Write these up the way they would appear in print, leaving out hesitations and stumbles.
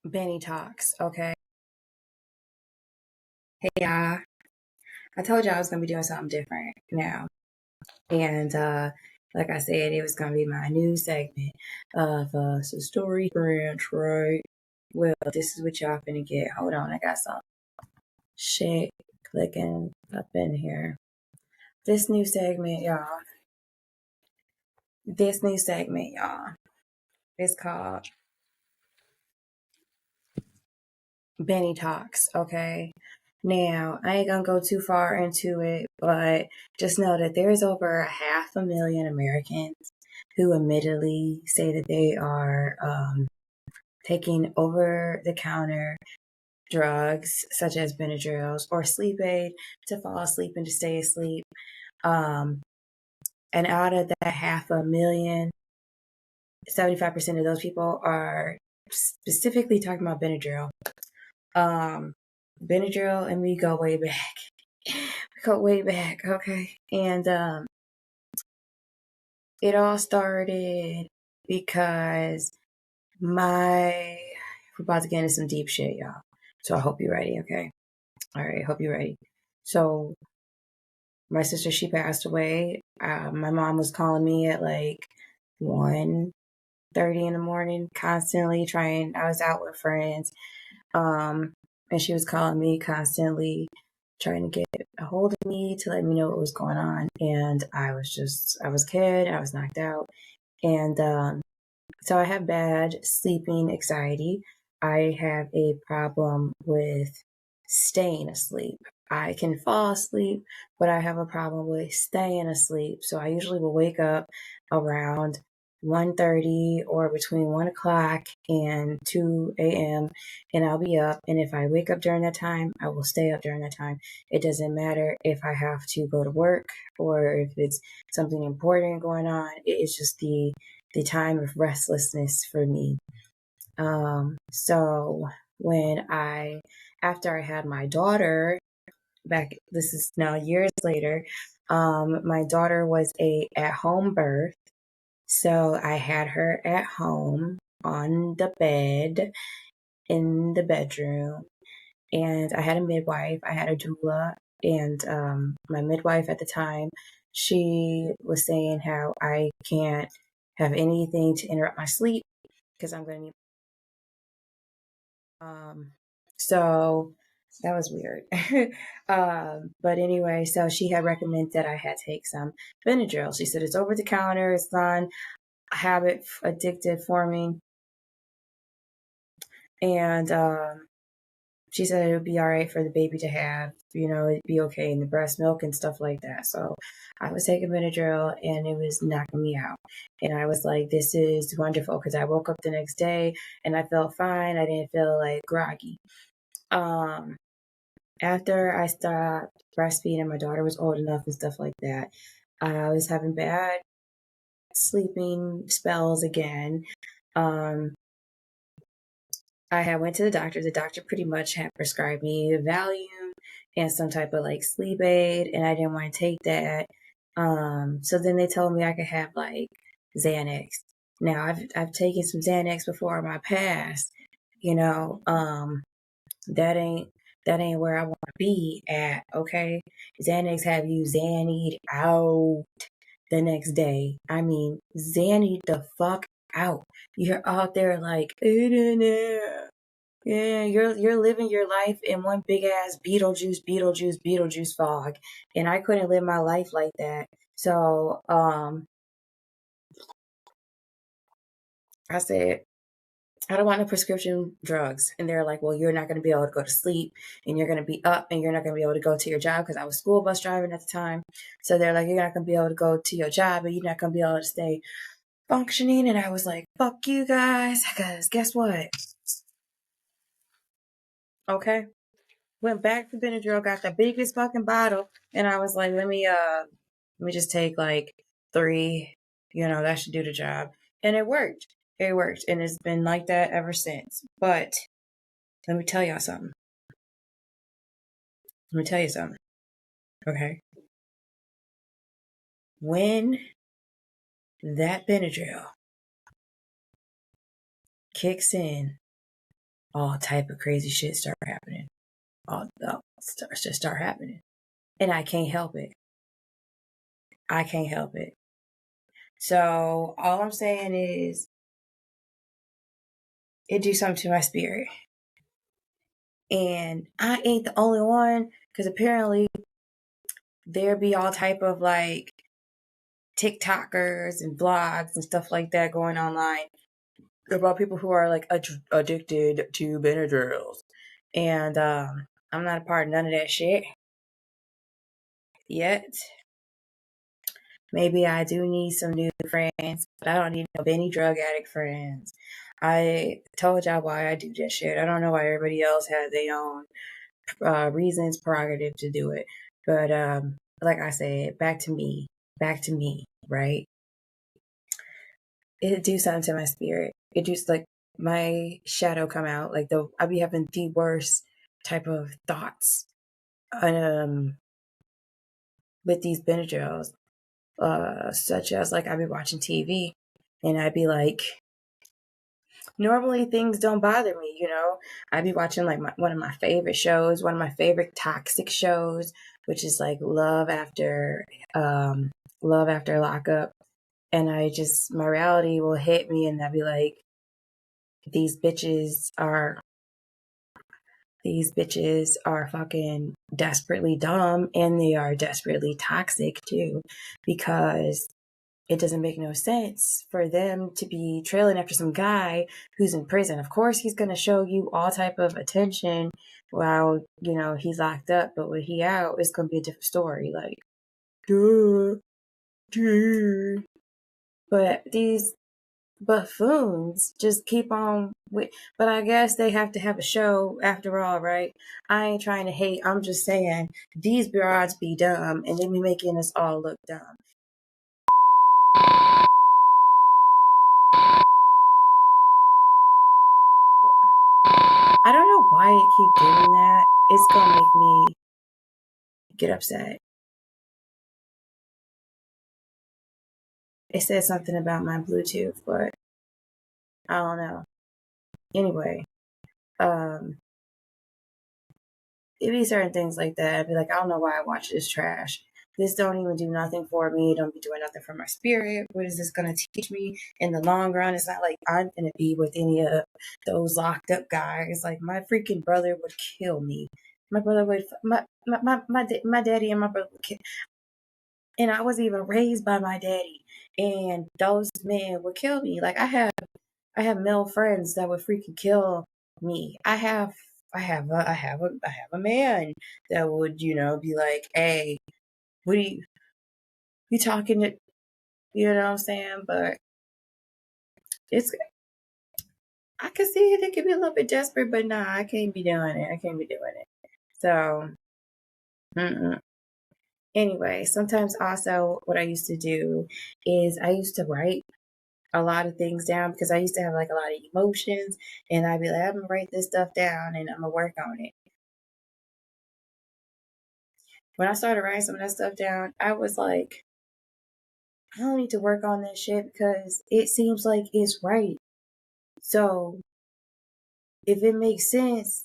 Benny talks, okay? Hey, y'all. I told y'all I was gonna be doing something different now. And like I said, it was gonna be my new segment of some story branch, right? Well, this is what y'all finna get. Hold on, I got some shit clicking up in here. This new segment, y'all. Is called Benny Talks, okay? Now, I ain't gonna go too far into it, but just know that there's over 500,000 Americans who admittedly say that they are taking over the counter drugs such as Benadryls or sleep aid to fall asleep and to stay asleep. And out of that 500,000, 75% of those people are specifically talking about Benadryl. Benadryl and me go way back. We go way back, okay? And it all started because we're about to get into some deep shit, y'all. So I hope you're ready, okay? All right, hope you're ready. So my sister, she passed away. My mom was calling me at like 1:30 in the morning, constantly trying. I was out with friends, and she was calling me constantly, trying to get a hold of me to let me know what was going on. And I was scared. I was knocked out, and so I have bad sleeping anxiety. I have a problem with staying asleep. I can fall asleep, but I have a problem with staying asleep. So I usually will wake up around 1:30 or between 1 o'clock and 2 a.m. and I'll be up. And if I wake up during that time, I will stay up during that time. It doesn't matter if I have to go to work or if it's something important going on. It's just the time of restlessness for me. So after I had my daughter this is now years later, my daughter was a at-home birth. So I had her at home on the bed in the bedroom, and I had a midwife, I had a doula, and my midwife at the time, she was saying how I can't have anything to interrupt my sleep because I'm going to need. So that was weird. But anyway, so she had recommended that I had take some Benadryl. She said it's over the counter, it's non habit addictive forming, and she said it would be all right for the baby to have, it'd be okay in the breast milk and stuff like that. So I was taking Benadryl and it was knocking me out. And I was like, this is wonderful because I woke up the next day and I felt fine. I didn't feel like groggy. After I stopped breastfeeding, my daughter was old enough and stuff like that, I was having bad sleeping spells again. I had went to the doctor. The doctor pretty much had prescribed me Valium and some type of like sleep aid, and I didn't want to take that. So then they told me I could have like Xanax. Now I've taken some Xanax before in my past, you know. That ain't where I want to be at, okay? Xanax have you Xannied out the next day. I mean, Xannied the fuck out. You're out there like, yeah, you're living your life in one big ass Beetlejuice fog, and I couldn't live my life like that. So, I said, I don't want no prescription drugs. And they're like, well, you're not going to be able to go to sleep and you're going to be up and you're not going to be able to go to your job because I was school bus driving at the time. So they're like, you're not going to be able to go to your job and you're not going to be able to stay functioning. And I was like, fuck you guys, because guess what? Okay. Went back to Benadryl, got the biggest fucking bottle. And I was like, let me just take like 3, that should do the job. And it worked. It worked. And it's been like that ever since. But let me tell y'all something. Okay. When that Benadryl kicks in all type of crazy shit start happening. Just start happening. And I can't help it. I can't help it. So all I'm saying is it do something to my spirit. And I ain't the only one, because apparently there be all type of like TikTokers and blogs and stuff like that going online about people who are like addicted to Benadryls. And I'm not a part of none of that shit yet. Maybe I do need some new friends, but I don't need no Benny drug addict friends. I told y'all why I do that shit. I don't know why everybody else has their own reasons, prerogative to do it. But like I said, back to me, right? It do something to my spirit. It just like my shadow come out. Like I be having the worst type of thoughts, with these Benadryls, such as like I'd be watching TV, and I'd be like, normally things don't bother me, you know. I'd be watching like one of my favorite shows, one of my favorite toxic shows, which is like Love After Lockup, and my reality will hit me, and I'd be like, these bitches are fucking desperately dumb, and they are desperately toxic too, because it doesn't make no sense for them to be trailing after some guy who's in prison. Of course, he's going to show you all type of attention while, you know, he's locked up, but when he out, it's going to be a different story. Like, duh. But these buffoons just keep on with, but I guess they have to have a show after all, right? I ain't trying to hate. I'm just saying these broads be dumb, and they be making us all look dumb. I don't know why it keep doing that. It's gonna make me get upset. It said something about my Bluetooth, but I don't know. Anyway, it be certain things like that. I'd be like, I don't know why I watch this trash. This don't even do nothing for me. It don't be doing nothing for my spirit. What is this gonna teach me in the long run? It's not like I'm gonna be with any of those locked up guys. Like my freaking brother would kill me. My brother would my daddy and my brother would kill. And I was even raised by my daddy, and those men would kill me. Like I have male friends that would freaking kill me. I have a man that would, you know, be like, hey, what are you talking to, you know what I'm saying? But it's, I can see it could be a little bit desperate, but nah, I can't be doing it. So anyway, sometimes also what I used to do is I used to write a lot of things down, because I used to have like a lot of emotions, and I'd be like, I'm gonna write this stuff down and I'm gonna work on it. When I started writing some of that stuff down, I was like, I don't need to work on this shit because it seems like it's right. So if it makes sense,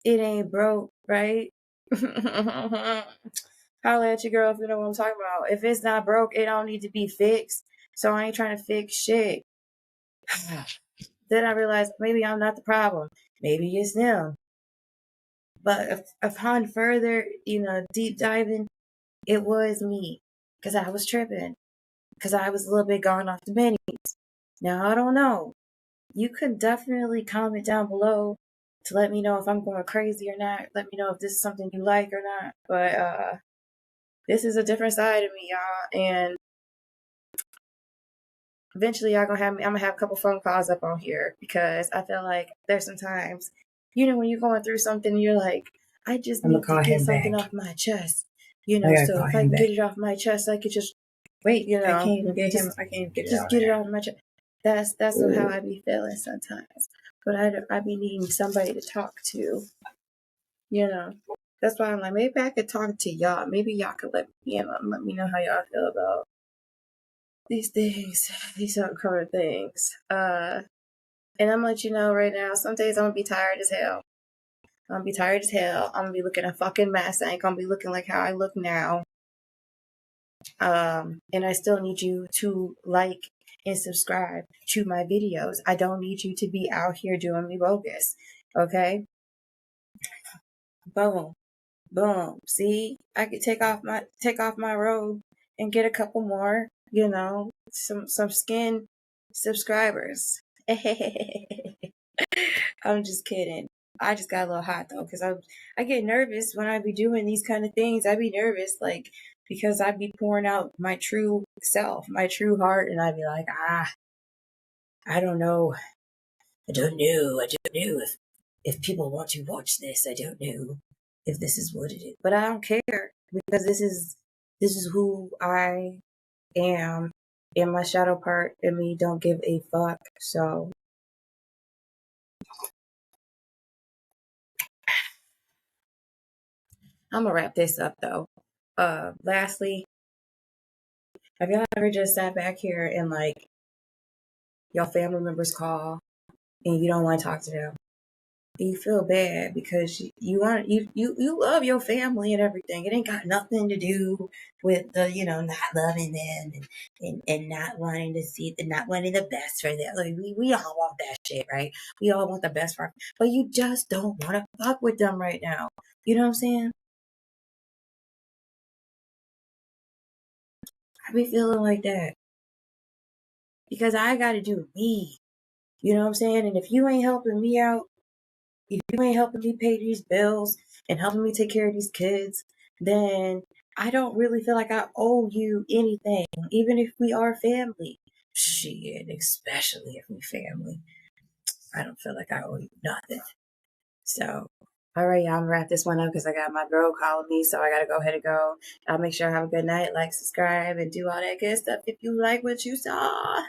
it ain't broke, right? Holla at your girl if you know what I'm talking about. If it's not broke, it don't need to be fixed. So I ain't trying to fix shit. Then I realized maybe I'm not the problem. Maybe it's them. But upon further, you know, deep diving, it was me. Because I was tripping. Because I was a little bit gone off the bennies. Now, I don't know. You could definitely comment down below to let me know if I'm going crazy or not. Let me know if this is something you like or not. But this is a different side of me, y'all. And eventually y'all gonna have me, I'm gonna have a couple phone calls up on here, because I feel like there's sometimes, you know, when you're going through something, you're like, I just need to get something off my chest, you know, so if I can get it off my chest, I could just wait, you know, I can't even get it off my chest. That's how I be feeling sometimes. But I be needing somebody to talk to, you know. That's why I'm like, maybe I could talk to y'all. Maybe y'all could let me know how y'all feel about these things, these upcoming things. And I'm gonna let you know right now, some days I'm gonna be tired as hell. I'm gonna be tired as hell. I'm gonna be looking a fucking mess. I ain't gonna be looking like how I look now. And I still need you to like and subscribe to my videos. I don't need you to be out here doing me bogus. Okay? Boom. Boom. See, I could take off my robe and get a couple more, some skin subscribers. I'm just kidding. I just got a little hot though, because I get nervous when I be doing these kind of things. I be nervous, like, because I be pouring out my true self, my true heart, and I be like, I don't know. I don't know. I don't know if people want to watch this. I don't know if this is what it is. But I don't care, because this is who I am, and my shadow part in me don't give a fuck. So I'm gonna wrap this up though. Lastly, have y'all ever just sat back here and like your family members call and you don't want to talk to them? You feel bad because you love your family and everything. It ain't got nothing to do with the not loving them and not wanting to see and not wanting the best for them. Like we all want that shit, right? We all want the best for, but you just don't want to fuck with them right now. You know what I'm saying? I be feeling like that because I got to do me. You know what I'm saying? And if you ain't helping me out, if you ain't helping me pay these bills and helping me take care of these kids, then I don't really feel like I owe you anything, even if we are family. Shit, especially if we family. I don't feel like I owe you nothing. So, all right, y'all, I'm gonna wrap this one up because I got my girl calling me, so I gotta go ahead and go. I'll make sure I have a good night, like, subscribe, and do all that good stuff if you like what you saw.